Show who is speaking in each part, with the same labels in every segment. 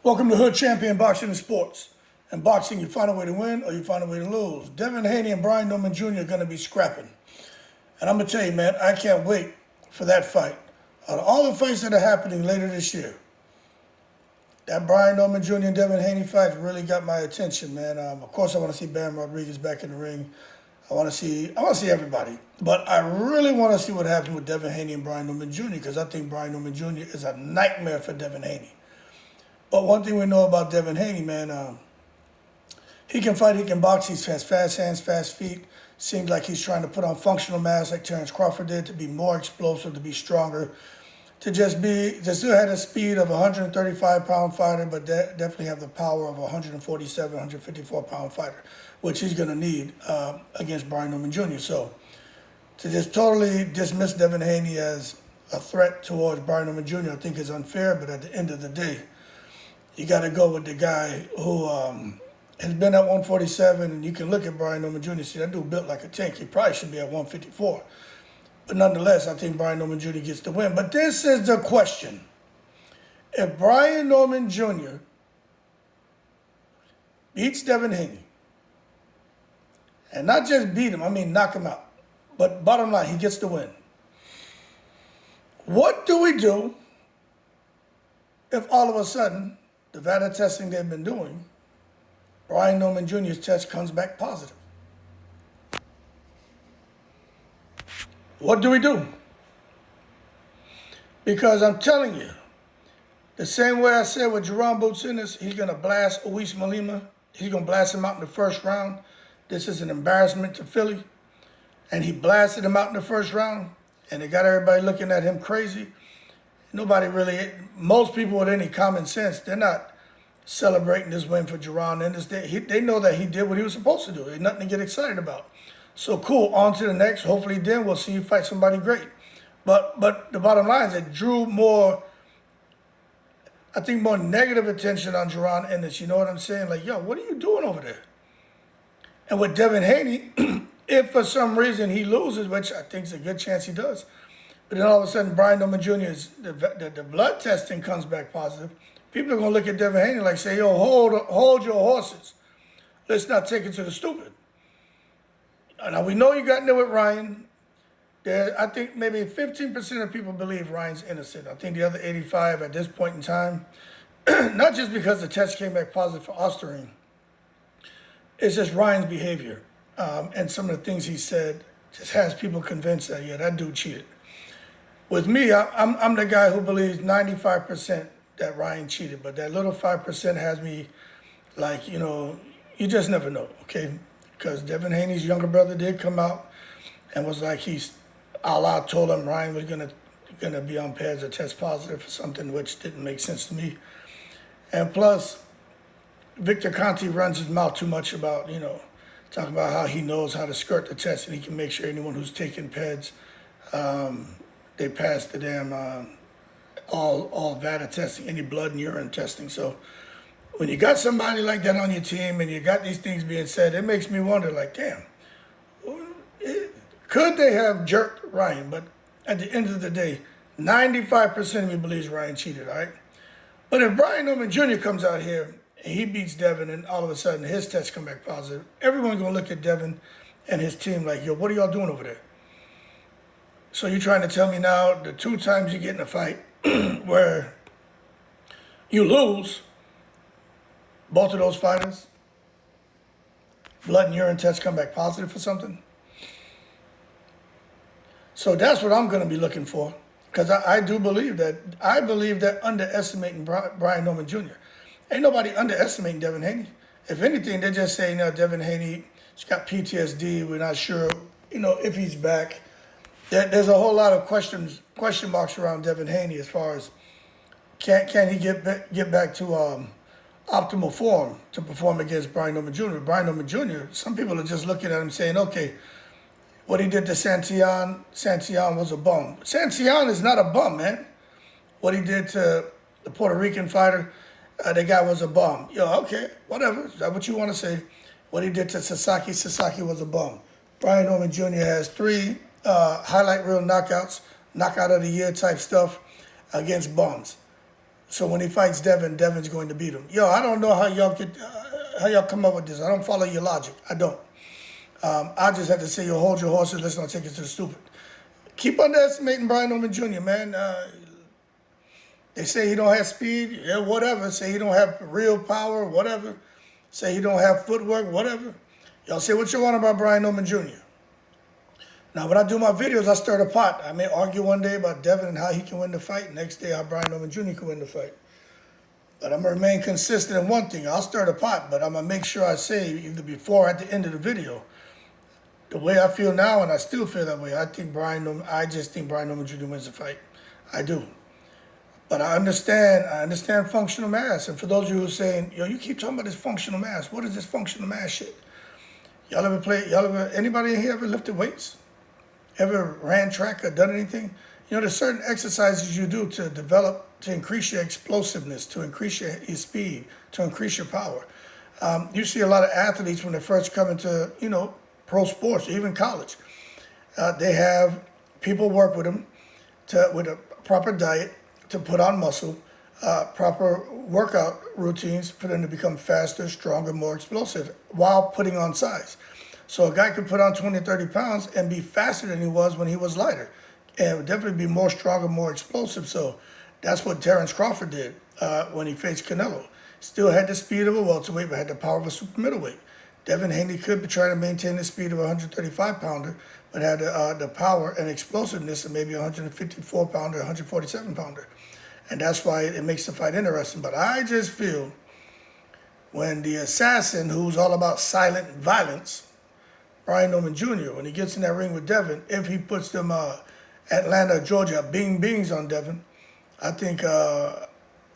Speaker 1: Welcome to Hood Champion Boxing and Sports. In boxing, you find a way to win or you find a way to lose. Devin Haney and Brian Norman Jr. are going to be scrapping. And I'm going to tell you, man, I can't wait for that fight. Out of all the fights that are happening later this year, that Brian Norman Jr. and Devin Haney fight really got my attention, man. Of course, I want to see Bam Rodriguez back in the ring. I want to see everybody. But I really want to see what happens with Devin Haney and Brian Norman Jr. because I think Brian Norman Jr. is a nightmare for Devin Haney. But one thing we know about Devin Haney, man, he can fight, he can box, he has fast hands, fast feet. Seems like he's trying to put on functional mass like Terrence Crawford did to be more explosive, to be stronger, to still have the speed of a 135-pound fighter, but definitely have the power of a 147, 154-pound fighter, which he's going to need against Brian Norman Jr. So to just totally dismiss Devin Haney as a threat towards Brian Norman Jr., I think is unfair, but at the end of the day, you got to go with the guy who has been at 147, and you can look at Brian Norman Jr. and see that dude built like a tank. He probably should be at 154. But nonetheless, I think Brian Norman Jr. gets the win. But this is the question. If Brian Norman Jr. beats Devin Haney, and not just beat him, I mean knock him out, but bottom line, he gets the win. What do we do if all of a sudden the VADA testing they've been doing, Brian Norman Jr.'s test comes back positive? What do we do? Because I'm telling you, the same way I said with Jerome Boots Ennis, he's going to blast Luis Malima. He's going to blast him out in the first round. This is an embarrassment to Philly. And he blasted him out in the first round, and it got everybody looking at him crazy. Most people with any common sense, they're not celebrating this win for Jerome Ennis. They know that he did what he was supposed to do. There's nothing to get excited about. So cool, on to the next. Hopefully then we'll see you fight somebody great. But the bottom line is it drew more negative attention on Jerome Ennis. You know what I'm saying? Like, yo, what are you doing over there? And with Devin Haney, if for some reason he loses, which I think is a good chance he does, but then all of a sudden Brian Norman Jr.'s the blood testing comes back positive, people are going to look at Devin Haney like, say, yo, hold your horses. Let's not take it to the stupid. Now, we know you got in there with Ryan. I think maybe 15% of people believe Ryan's innocent. I think the other 85 at this point in time, not just because the test came back positive for Osterring, it's just Ryan's behavior. And some of the things he said just has people convinced that, yeah, that dude cheated. With me, I'm the guy who believes 95% that Ryan cheated, but that little 5% has me like, you just never know, okay? Because Devin Haney's younger brother did come out and was like, Allah told him Ryan was gonna be on pads or test positive for something, which didn't make sense to me. And plus, Victor Conte runs his mouth too much about, talking about how he knows how to skirt the test and he can make sure anyone who's taking pads, they pass the damn all VADA testing, any blood and urine testing. So when you got somebody like that on your team and you got these things being said, it makes me wonder, like, damn, could they have jerked Ryan? But at the end of the day, 95% of me believes Ryan cheated, all right? But if Brian Norman Jr. comes out here and he beats Devin and all of a sudden his tests come back positive, everyone's going to look at Devin and his team like, yo, what are y'all doing over there? So you're trying to tell me now the 2 times you get in a fight where you lose, both of those fighters, blood and urine tests come back positive for something? So that's what I'm going to be looking for, because I believe that underestimating Brian Norman Jr. Ain't nobody underestimating Devin Haney. If anything, they're just saying, Devin Haney, he's got PTSD. We're not sure, if he's back. There's a whole lot of question marks around Devin Haney as far as can he get back to optimal form to perform against Brian Norman Jr. Brian Norman Jr., some people are just looking at him saying, okay, what he did to Santillan was a bum. Santillan is not a bum, man. What he did to the Puerto Rican fighter, the guy was a bum. Yo, okay, whatever. Is that what you want to say? What he did to Sasaki was a bum. Brian Norman Jr. has 3 highlight reel knockouts, knockout of the year type stuff against bums. So when he fights Devin, Devin's going to beat him. Yo, I don't know how y'all come up with this. I don't follow your logic. I don't. I just have to say, you hold your horses. Let's not take it to the stupid. Keep underestimating Brian Norman Jr., man. They say he don't have speed. Yeah, whatever. Say he don't have real power. Whatever. Say he don't have footwork. Whatever. Y'all say what you want about Brian Norman Jr. Now, when I do my videos, I stir the pot. I may argue one day about Devin and how he can win the fight. Next day, how Brian Norman Jr. can win the fight. But I'm going to remain consistent in one thing. I'll stir the pot, but I'm going to make sure I say, either before or at the end of the video, the way I feel now, and I still feel that way, I just think Brian Norman Jr. wins the fight. I do. But I understand functional mass. And for those of you who are saying, yo, you keep talking about this functional mass. What is this functional mass shit? Anybody in here ever lifted weights? Ever ran track or done anything? You know, there's certain exercises you do to increase your explosiveness, to increase your speed, to increase your power. You see a lot of athletes when they first come into, pro sports, or even college. They have people work with them with a proper diet to put on muscle, proper workout routines for them to become faster, stronger, more explosive while putting on size. So a guy could put on 20, 30 pounds and be faster than he was when he was lighter. And would definitely be more stronger, more explosive. So that's what Terrence Crawford did when he faced Canelo. Still had the speed of a welterweight, but had the power of a super middleweight. Devin Haney could be trying to maintain the speed of a 135-pounder, but had the power and explosiveness of maybe a 154-pounder, 147-pounder. And that's why it makes the fight interesting. But I just feel when the assassin, who's all about silent violence, Brian Norman Jr., when he gets in that ring with Devin, if he puts them Atlanta, Georgia, bing-bings on Devin, I think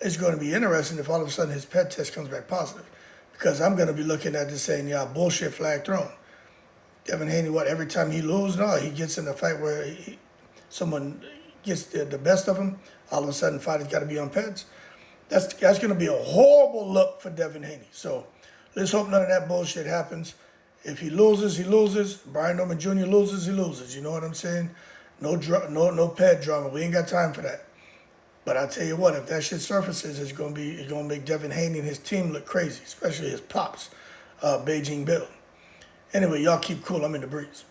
Speaker 1: it's going to be interesting if all of a sudden his pet test comes back positive. Because I'm going to be looking at this saying, yeah, bullshit flag thrown. Devin Haney, every time he loses? No, he gets in a fight where someone gets the best of him, all of a sudden fighter's got to be on peds. That's going to be a horrible look for Devin Haney. So let's hope none of that bullshit happens. If he loses, he loses. Brian Norman Jr. loses, he loses. You know what I'm saying? No ped drama. We ain't got time for that. But I tell you what, if that shit surfaces, it's gonna make Devin Haney and his team look crazy, especially his pops, Beijing Bill. Anyway, y'all keep cool. I'm in the breeze.